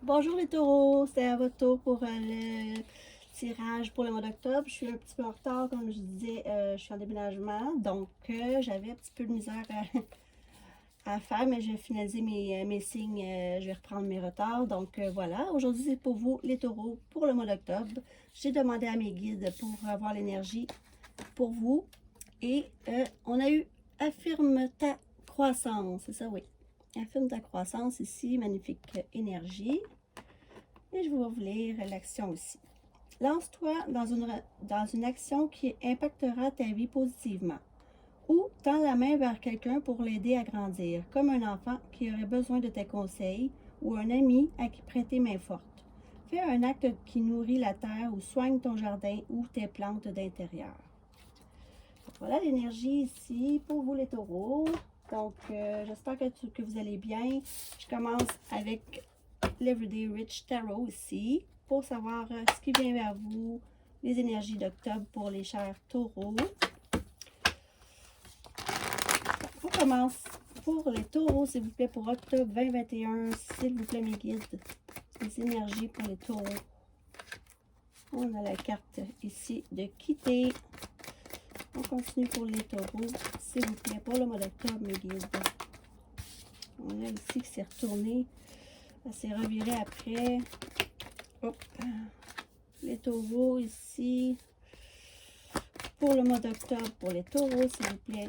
Bonjour les taureaux, c'est à votre tour pour le tirage pour le mois d'octobre. Je suis un petit peu en retard, comme je disais, je suis en déménagement, donc j'avais un petit peu de misère à faire, mais je vais finaliser mes signes, je vais reprendre mes retards. Donc voilà, aujourd'hui c'est pour vous les taureaux pour le mois d'octobre. J'ai demandé à mes guides pour avoir l'énergie pour vous et on a eu affirme ta croissance, c'est ça, oui. Affirme ta croissance ici, magnifique énergie. Et je vais vous lire l'action aussi. Lance-toi dans une action qui impactera ta vie positivement. Ou tends la main vers quelqu'un pour l'aider à grandir, comme un enfant qui aurait besoin de tes conseils ou un ami à qui prêter main forte. Fais un acte qui nourrit la terre ou soigne ton jardin ou tes plantes d'intérieur. Voilà l'énergie ici pour vous les taureaux. Donc, j'espère que vous allez bien. Je commence avec l'Everyday Rich Tarot ici pour savoir ce qui vient vers vous, les énergies d'octobre pour les chers taureaux. On commence pour les taureaux, s'il vous plaît, pour octobre 2021. S'il vous plaît, mes guides, les énergies pour les taureaux. On a la carte ici de quitter. On continue pour les taureaux, s'il vous plaît, pour le mois d'octobre, mes guides. On a ici qui s'est retourné. Ça s'est reviré après. Hop. Les taureaux ici. Pour le mois d'octobre, pour les taureaux, s'il vous plaît.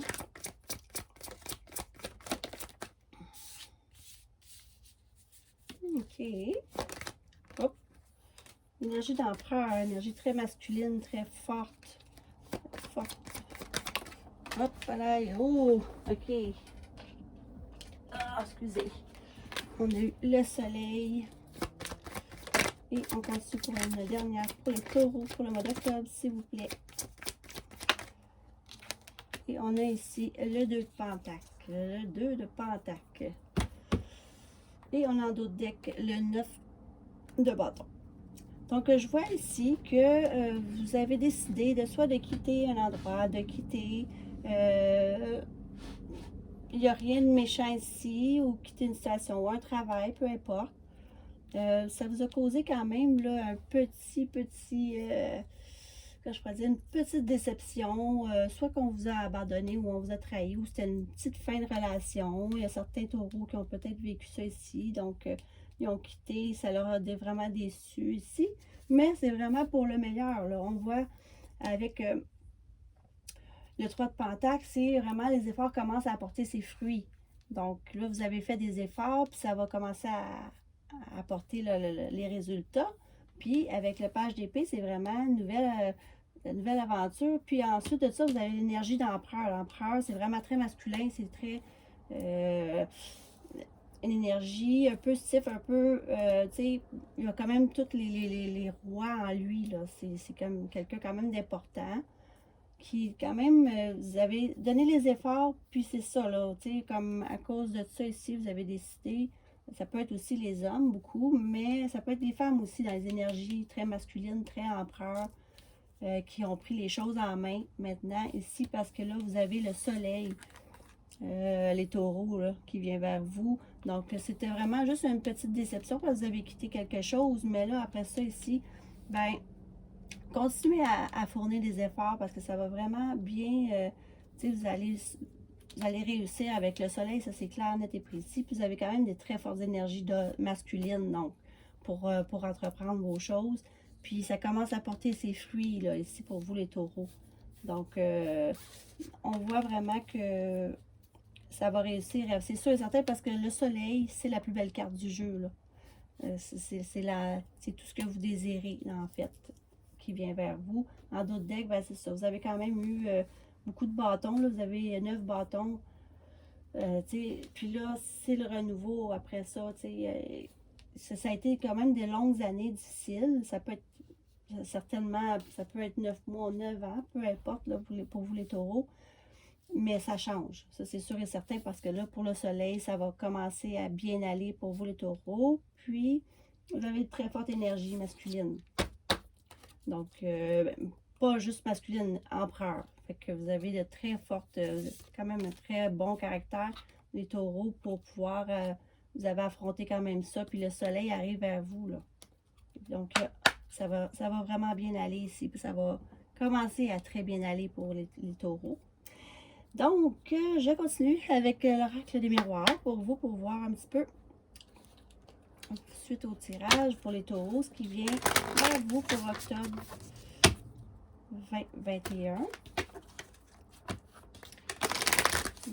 OK. Hop. Énergie d'empereur, énergie très masculine, très forte. Forte. Hop, voilà. Oh, OK. Ah, excusez. On a eu le soleil. Et on continue pour une dernière pour les taureaux pour le mois d'octobre, s'il vous plaît. Et on a ici le 2 de pentacle. Le 2 de pentacle. Et on a en d'autres deck le 9 de bâton. Donc, je vois ici que vous avez décidé de soit de quitter un endroit, de quitter... il n'y a rien de méchant ici, ou quitter une station ou un travail, peu importe. Ça vous a causé quand même là, un petit, quand je pourrais dire, une petite déception, soit qu'on vous a abandonné ou on vous a trahi, ou c'était une petite fin de relation. Il y a certains taureaux qui ont peut-être vécu ça ici, donc ils ont quitté, ça leur a vraiment déçu ici, mais c'est vraiment pour le meilleur, là. On voit avec le 3 de Pentacle, c'est vraiment les efforts commencent à apporter ses fruits. Donc là, vous avez fait des efforts, puis ça va commencer à apporter les résultats. Puis avec le page d'épée, c'est vraiment une nouvelle aventure. Puis ensuite de ça, vous avez l'énergie d'empereur. L'empereur, c'est vraiment très masculin, c'est très une énergie un peu stiff, un peu, tu sais, il y a quand même tous les rois en lui, là. C'est comme quelqu'un quand même d'important qui quand même, vous avez donné les efforts, puis c'est ça, là, tu sais, comme à cause de ça ici, vous avez décidé, ça peut être aussi les hommes, beaucoup, mais ça peut être les femmes aussi, dans les énergies très masculines, très empereurs, qui ont pris les choses en main maintenant, ici, parce que là, vous avez le soleil, les taureaux, là, qui vient vers vous. Donc, c'était vraiment juste une petite déception, parce que vous avez quitté quelque chose, mais là, après ça, ici, ben, continuez à fournir des efforts parce que ça va vraiment bien. Tu sais, vous allez réussir avec le soleil, ça c'est clair, net et précis. Puis vous avez quand même des très fortes énergies masculines, donc, pour entreprendre vos choses. Puis ça commence à porter ses fruits, là, ici pour vous les taureaux. Donc, on voit vraiment que ça va réussir. C'est sûr et certain parce que le soleil, c'est la plus belle carte du jeu, là. C'est tout ce que vous désirez, en fait, qui vient vers vous. En d'autres decks, ben, c'est ça. Vous avez quand même eu beaucoup de bâtons. Là. Vous avez 9 bâtons. Puis là, c'est le renouveau après ça. Ça a été quand même des longues années difficiles. Ça peut être certainement, ça peut être 9 mois, 9 ans, peu importe là, pour vous les taureaux. Mais ça change, ça c'est sûr et certain, parce que là, pour le soleil, ça va commencer à bien aller pour vous les taureaux. Puis, vous avez de très forte énergie masculine. Donc, pas juste masculine, empereur. Fait que vous avez de très fortes, quand même un très bon caractère, les taureaux, pour pouvoir vous avez affronté quand même ça, puis le soleil arrive vers vous, là. Donc, ça va vraiment bien aller ici, puis ça va commencer à très bien aller pour les taureaux. Donc, je continue avec l'oracle des miroirs pour vous, pour voir un petit peu, suite au tirage pour les taureaux, ce qui vient vers vous pour octobre 2021.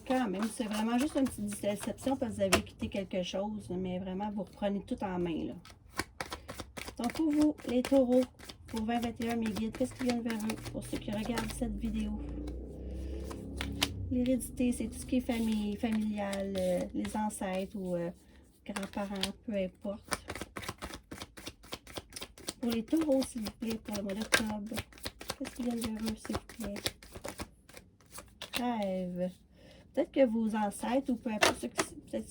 Quand même, c'est vraiment juste une petite déception parce que vous avez quitté quelque chose, mais vraiment, vous reprenez tout en main, là. Donc, pour vous, les taureaux, pour 2021, mes guides, qu'est-ce qui vient vers eux pour ceux qui regardent cette vidéo? L'hérédité, c'est tout ce qui est famille, familial, les ancêtres ou grands-parents, peu importe. Pour les taureaux, s'il vous plaît, pour le mois d'octobre, qu'est-ce qui vient vers eux, s'il vous plaît? Rêve. Peut-être que vos ancêtres, ou peu importe ceux qui, peut-être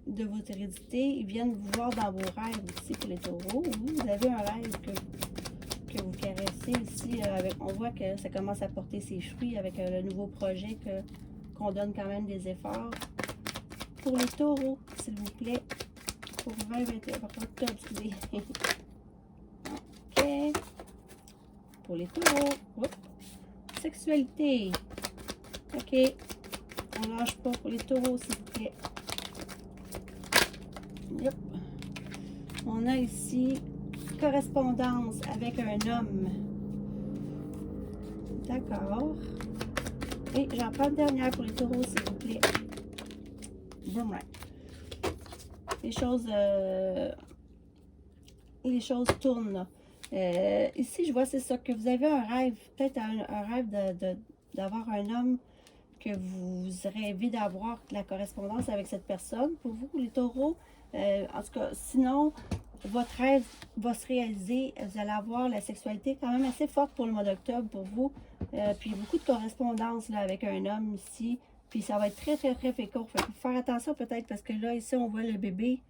de votre hérédité, ils viennent vous voir dans vos rêves aussi pour les taureaux. Vous avez un rêve que vous caressez ici. On voit que ça commence à porter ses fruits avec le nouveau projet qu'on donne quand même des efforts. Pour les taureaux, s'il vous plaît, pour 2021, octobre, excusez. Ok. Pour les taureaux, sexualité. Ok. On lâche pas pour les taureaux, s'il vous plaît. Yep. On a ici correspondance avec un homme. D'accord. Et j'en prends une dernière pour les taureaux, s'il vous plaît. Boomerang. Les choses tournent, là. Ici, je vois, c'est ça, que vous avez un rêve, peut-être un rêve d'avoir un homme que vous rêvez d'avoir la correspondance avec cette personne. Pour vous, les taureaux, en tout cas, sinon, votre rêve va se réaliser. Vous allez avoir la sexualité quand même assez forte pour le mois d'octobre pour vous. Puis beaucoup de correspondance là, avec un homme ici. Puis ça va être très, très, très fécond. Faut faire attention peut-être parce que là, ici, on voit le bébé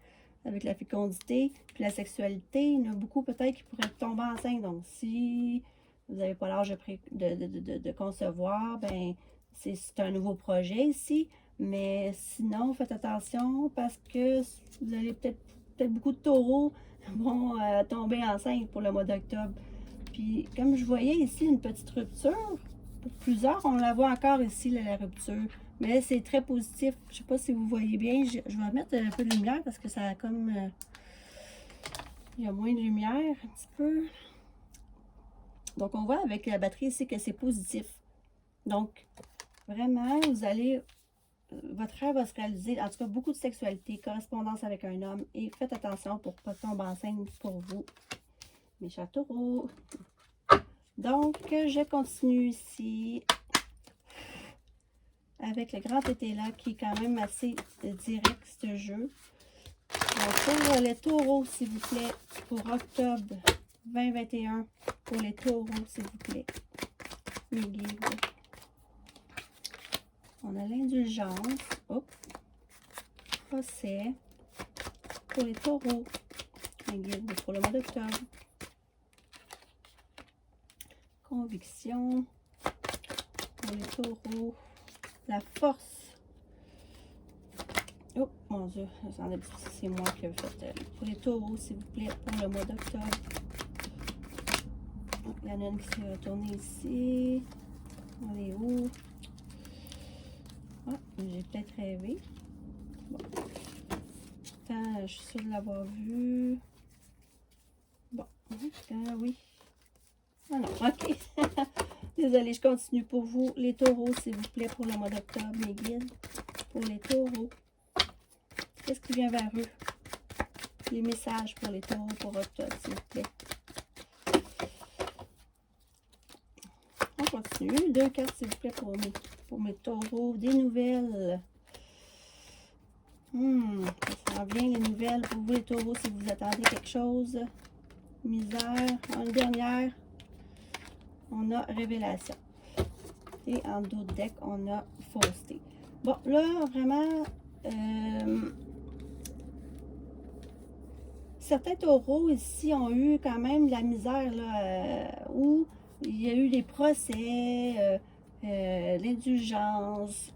avec la fécondité. Puis la sexualité, il y en a beaucoup peut-être qui pourraient tomber enceinte. Donc, si vous n'avez pas l'âge de concevoir, ben c'est un nouveau projet ici. Mais sinon, faites attention parce que vous allez peut-être beaucoup de taureaux vont tomber enceintes pour le mois d'octobre. Puis, comme je voyais ici, une petite rupture. Pour plusieurs, on la voit encore ici, là, la rupture. Mais c'est très positif. Je ne sais pas si vous voyez bien. Je vais mettre un peu de lumière parce que ça a comme... il y a moins de lumière, un petit peu. Donc, on voit avec la batterie ici que c'est positif. Donc, vraiment, vous allez... votre rêve va se réaliser. En tout cas, beaucoup de sexualité, correspondance avec un homme. Et faites attention pour ne pas tomber enceinte pour vous, mes chers taureaux. Donc, je continue ici avec le grand été là qui est quand même assez direct, ce jeu. Donc, pour les taureaux, s'il vous plaît, pour octobre 2021, pour les taureaux, s'il vous plaît, mes guides. On a l'indulgence, procès, pour les taureaux, mes guides, pour le mois d'octobre. Conviction, pour les taureaux, la force. Oh mon Dieu, c'est moi qui ai fait. Pour les taureaux, s'il vous plaît, pour le mois d'octobre. La nonne qui s'est retournée ici. On est où? Ah, j'ai peut-être rêvé. Bon. Attends, je suis sûre de l'avoir vu. Bon, oui. Ah non, ok. Désolée, je continue pour vous. Les taureaux, s'il vous plaît, pour le mois d'octobre, mes guides. Pour les taureaux. Qu'est-ce qui vient vers eux? Les messages pour les taureaux pour octobre, s'il vous plaît. On continue. 2 cartes, s'il vous plaît, pour mes taureaux. Des nouvelles. Ça s'en vient, les nouvelles pour vous, les taureaux, si vous attendez quelque chose. Misère. Une dernière. On a révélation. Et en dos de deck, on a fausseté. Bon, là, vraiment, certains taureaux ici ont eu quand même de la misère, là, où il y a eu des procès, l'indulgence.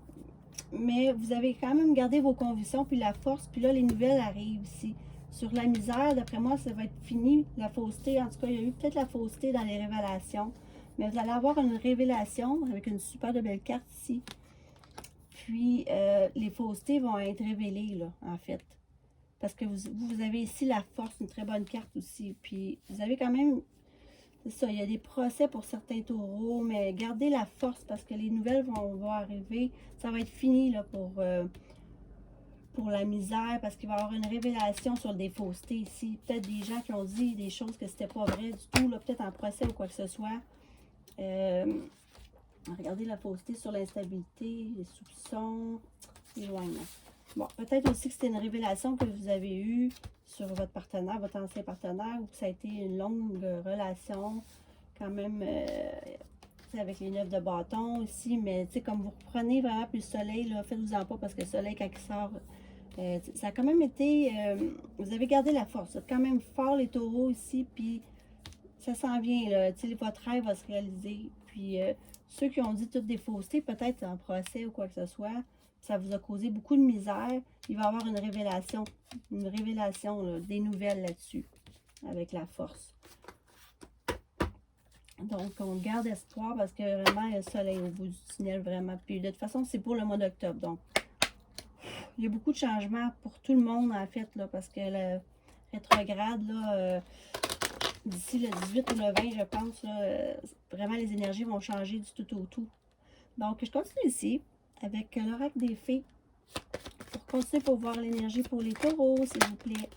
mais vous avez quand même gardé vos convictions, puis la force, puis là, les nouvelles arrivent ici. Sur la misère, d'après moi, ça va être fini, la fausseté. En tout cas, il y a eu peut-être la fausseté dans les révélations, mais vous allez avoir une révélation avec une super de belle carte ici. Puis, les faussetés vont être révélées, là, en fait. Parce que vous avez ici la force, une très bonne carte aussi. Puis, vous avez quand même, c'est ça, il y a des procès pour certains taureaux, mais gardez la force parce que les nouvelles vont arriver. Ça va être fini, là, pour la misère, parce qu'il va y avoir une révélation sur des faussetés ici. Peut-être des gens qui ont dit des choses que c'était pas vrai du tout, là, peut-être en procès ou quoi que ce soit. Regardez la fausseté sur l'instabilité, les soupçons, l'éloignement. Bon, peut-être aussi que c'était une révélation que vous avez eue sur votre partenaire, votre ancien partenaire, ou que ça a été une longue relation, quand même, avec les 9 de bâton aussi, mais tu sais, comme vous reprenez vraiment plus le soleil, là, faites-vous-en pas parce que le soleil, quand il sort, ça a quand même été, vous avez gardé la force, vous êtes quand même fort les taureaux ici, puis ça s'en vient, là, tu sais, votre rêve va se réaliser, puis ceux qui ont dit toutes des faussetés, peut-être en procès ou quoi que ce soit, ça vous a causé beaucoup de misère, il va y avoir une révélation là, des nouvelles là-dessus, avec la force. Donc, on garde espoir parce que vraiment, il y a le soleil au bout du tunnel, vraiment. Puis, de toute façon, c'est pour le mois d'octobre. Donc, il y a beaucoup de changements pour tout le monde, en fait, là, parce que le rétrograde, là, d'ici le 18 ou le 20, je pense, là, vraiment, les énergies vont changer du tout au tout. Donc, je continue ici avec l'oracle des fées pour continuer pour voir l'énergie pour les taureaux, s'il vous plaît.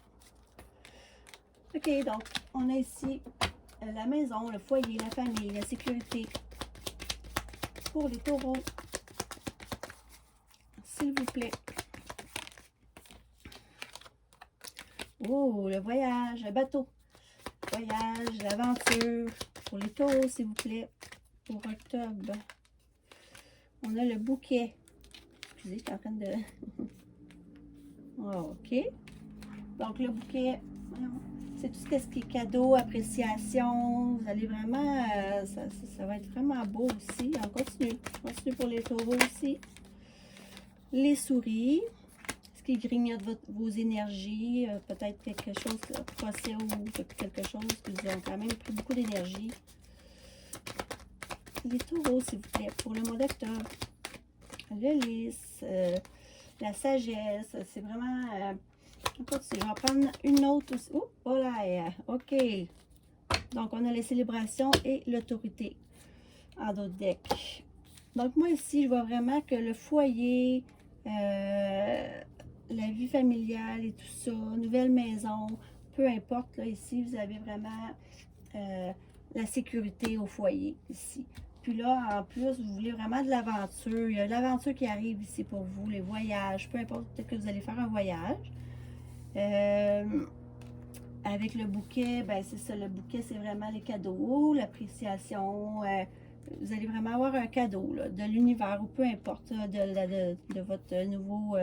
OK, donc, on a ici la maison, le foyer, la famille, la sécurité pour les taureaux, s'il vous plaît. Oh, le voyage, le bateau, voyage, l'aventure pour les taureaux, s'il vous plaît, pour octobre. On a le bouquet. Excusez, je suis en train de... OK. Donc, le bouquet, c'est tout ce qui est cadeau, appréciation. Vous allez vraiment... ça va être vraiment beau aussi. On continue. On continue pour les taureaux aussi. Les souris. Ce qui grignote vos énergies. Peut-être quelque chose, procès ou quelque chose qui vous a quand même pris beaucoup d'énergie. Les taureaux, s'il vous plaît, pour le mois d'octobre. Le lys. La sagesse. C'est vraiment... on continue. Je vais en prendre une autre aussi. Oh, voilà. OK. Donc, on a les célébrations et l'autorité en d'autres decks. Donc, moi, ici, je vois vraiment que le foyer, la vie familiale et tout ça, nouvelle maison, peu importe, là, ici, vous avez vraiment la sécurité au foyer, ici. Puis là, en plus, vous voulez vraiment de l'aventure. Il y a de l'aventure qui arrive ici pour vous, les voyages, peu importe, peut-être que vous allez faire un voyage. Avec le bouquet, ben c'est ça, le bouquet, c'est vraiment les cadeaux, l'appréciation. Vous allez vraiment avoir un cadeau là, de l'univers ou peu importe, là, de votre nouveau,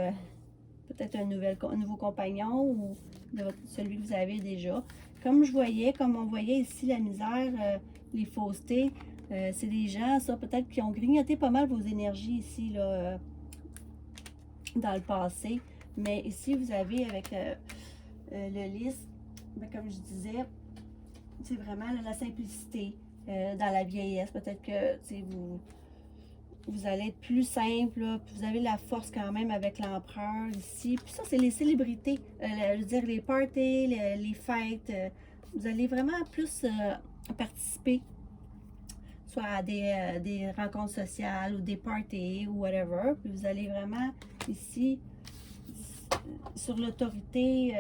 peut-être un nouveau compagnon ou de celui que vous avez déjà. Comme on voyait ici la misère, les faussetés, c'est des gens, ça, peut-être qui ont grignoté pas mal vos énergies ici, là, dans le passé. Mais ici, vous avez avec le lys, ben, comme je disais, c'est vraiment là, la simplicité dans la vieillesse. Peut-être que vous allez être plus simple, là, puis vous avez la force quand même avec l'empereur ici. Puis ça, c'est les célébrités, je veux dire les parties, les fêtes. Vous allez vraiment plus participer, soit à des rencontres sociales ou des parties ou whatever. Puis vous allez vraiment ici, sur l'autorité,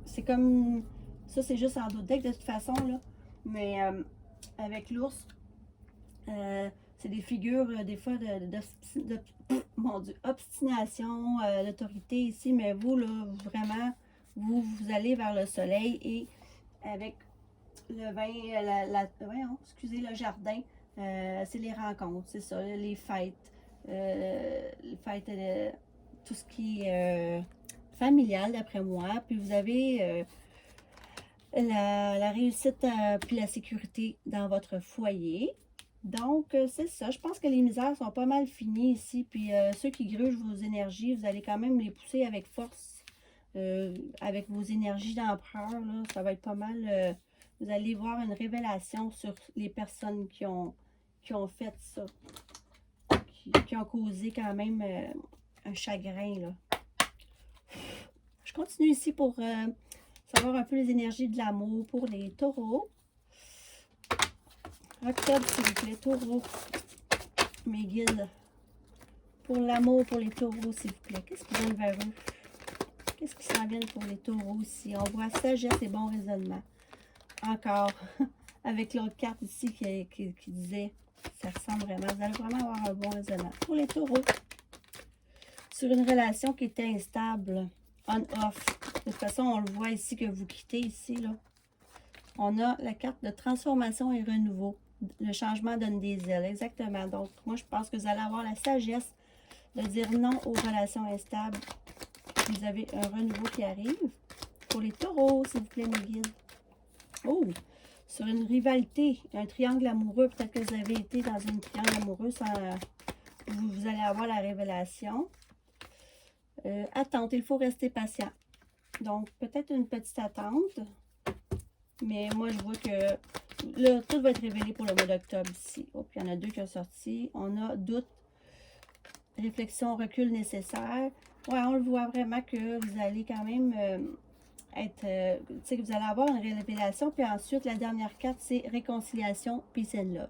c'est comme... Ça, c'est juste en d'autres decks de toute façon, là. Mais avec l'ours, c'est des figures, des fois, mon Dieu, obstination, l'autorité ici. Mais vous, là, vraiment, vous allez vers le soleil et avec le vin, voyons, excusez, le jardin, c'est les rencontres, c'est ça, les fêtes. Tout ce qui est familial, d'après moi. Puis vous avez... la réussite puis la sécurité dans votre foyer. Donc, c'est ça. Je pense que les misères sont pas mal finies ici. Puis, ceux qui grugent vos énergies, vous allez quand même les pousser avec force. Avec vos énergies d'empereur, là, ça va être pas mal. Vous allez voir une révélation sur les personnes qui ont fait ça. Qui ont causé quand même un chagrin, là. Je continue ici pour savoir un peu les énergies de l'amour pour les taureaux. Octobre, s'il vous plaît, taureaux. Mes guides. Pour l'amour, pour les taureaux, s'il vous plaît. Qu'est-ce qui vient vers eux? Qu'est-ce qui s'en vient pour les taureaux ici? On voit sagesse et bon raisonnement. Encore. Avec l'autre carte ici qui disait, ça ressemble vraiment. Vous allez vraiment avoir un bon raisonnement. Pour les taureaux. Sur une relation qui était instable. On-off. De toute façon, on le voit ici que vous quittez ici, là. On a la carte de transformation et renouveau. Le changement donne des ailes, exactement. Donc, moi, je pense que vous allez avoir la sagesse de dire non aux relations instables. Vous avez un renouveau qui arrive. Pour les taureaux, s'il vous plaît, mes guides. Oh! Sur une rivalité, un triangle amoureux. Peut-être que vous avez été dans une triangle amoureux. Vous allez avoir la révélation. Attente, il faut rester patient. Donc, peut-être une petite attente. Mais moi, je vois que là, tout va être révélé pour le mois d'octobre ici. Oh, puis il y en a deux qui ont sorti. On a doute, réflexion, recul nécessaire. Ouais, on le voit vraiment que vous allez quand même être... tu sais, que vous allez avoir une révélation. Puis ensuite, la dernière carte, c'est réconciliation, peace and love.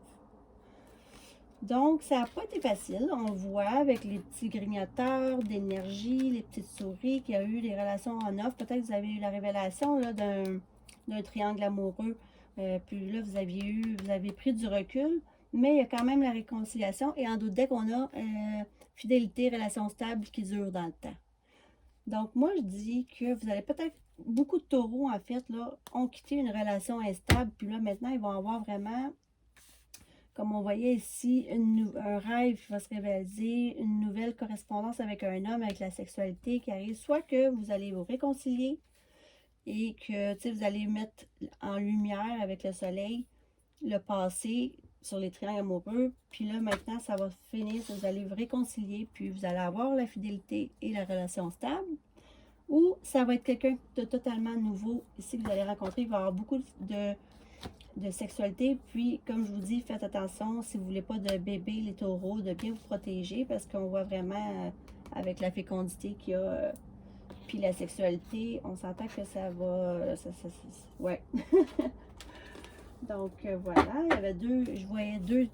Donc, ça n'a pas été facile. On voit avec les petits grignoteurs d'énergie, les petites souris, qu'il y a eu des relations en off. Peut-être que vous avez eu la révélation d'un triangle amoureux. Puis là, vous avez pris du recul. Mais il y a quand même la réconciliation. Et en d'autres decks, on a fidélité, relation stable qui dure dans le temps. Donc, moi, je dis que vous allez peut-être... Beaucoup de taureaux, en fait, là, ont quitté une relation instable. Puis là, maintenant, ils vont avoir vraiment... Comme on voyait ici, un rêve qui va se réaliser, une nouvelle correspondance avec un homme, avec la sexualité qui arrive. Soit que vous allez vous réconcilier et que vous allez mettre en lumière avec le soleil le passé sur les triangles amoureux. Puis là, maintenant, ça va finir, vous allez vous réconcilier, puis vous allez avoir la fidélité et la relation stable. Ou ça va être quelqu'un de totalement nouveau ici que vous allez rencontrer. Il va y avoir beaucoup de sexualité. Puis, comme je vous dis, faites attention si vous ne voulez pas de bébé, les taureaux, de bien vous protéger parce qu'on voit vraiment avec la fécondité qu'il y a, puis la sexualité, on s'entend que ça va... ouais. Donc, voilà. Il y avait je voyais deux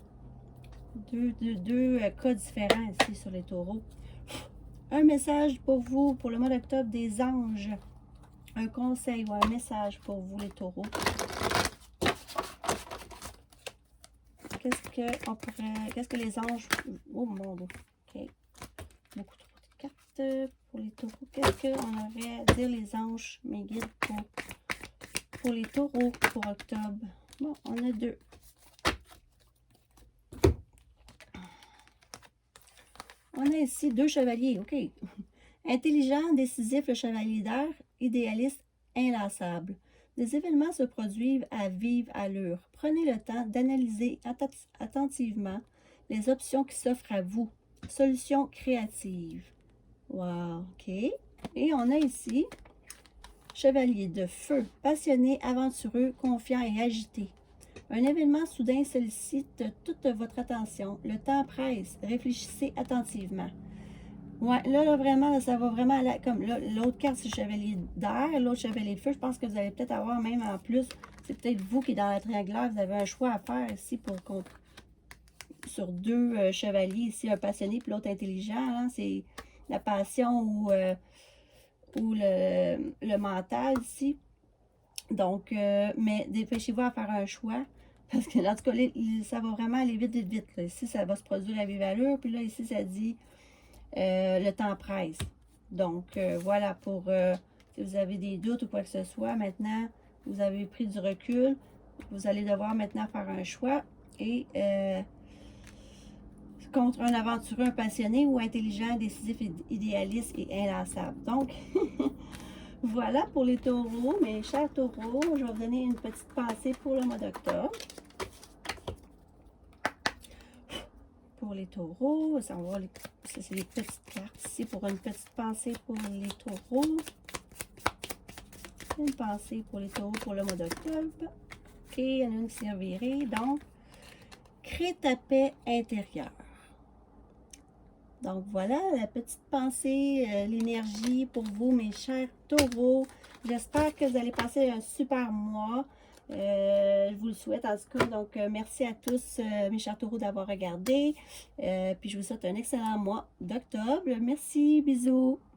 cas différents ici sur les taureaux. Un message pour vous, pour le mois d'octobre, des anges. Un conseil ou un message pour vous, les taureaux. Qu'est-ce que les anges... Oh mon Dieu. OK. Beaucoup trop de cartes pour les taureaux. Qu'est-ce qu'on aurait à dire les anges, mes guides, pour les taureaux pour octobre? Bon, on a deux. On a ici deux chevaliers. OK. Intelligent, décisif, le chevalier d'air, idéaliste, inlassable. Des événements se produisent à vive allure. Prenez le temps d'analyser attentivement les options qui s'offrent à vous. Solutions créatives. Wow, OK. Et on a ici chevalier de feu, passionné, aventureux, confiant et agité. Un événement soudain sollicite toute votre attention. Le temps presse. Réfléchissez attentivement. Ouais, là, vraiment, là, ça va vraiment aller comme l'autre carte, c'est chevalier d'air, l'autre chevalier de feu. Je pense que vous allez peut-être avoir même en plus, c'est peut-être vous qui, dans la triangulaire, vous avez un choix à faire ici sur deux chevaliers, ici, un passionné puis l'autre intelligent. Hein, c'est la passion ou le mental ici. Donc, mais dépêchez-vous à faire un choix. Parce que, en tout cas, ça va vraiment aller vite, vite, vite. Là. Ici, ça va se produire à vive allure. Puis là, ici, ça dit... le temps presse. Donc, voilà, pour si vous avez des doutes ou quoi que ce soit, maintenant, vous avez pris du recul. Vous allez devoir maintenant faire un choix. Et contre un aventureux, un passionné ou intelligent, décisif, idéaliste et inlassable. Donc, voilà pour les taureaux. Mes chers taureaux, je vais vous donner une petite pensée pour le mois d'octobre. pour les taureaux. Ça, c'est les petites cartes ici pour une petite pensée pour les taureaux. Une pensée pour les taureaux pour le mois d'octobre. Et il y en a une qui s'est revirée. Donc, crée ta paix intérieure. Donc voilà la petite pensée, l'énergie pour vous, mes chers taureaux. J'espère que vous allez passer un super mois. Je vous le souhaite en tout cas. Donc merci à tous, mes chers taureaux, d'avoir regardé. Puis je vous souhaite un excellent mois d'octobre. Merci, bisous.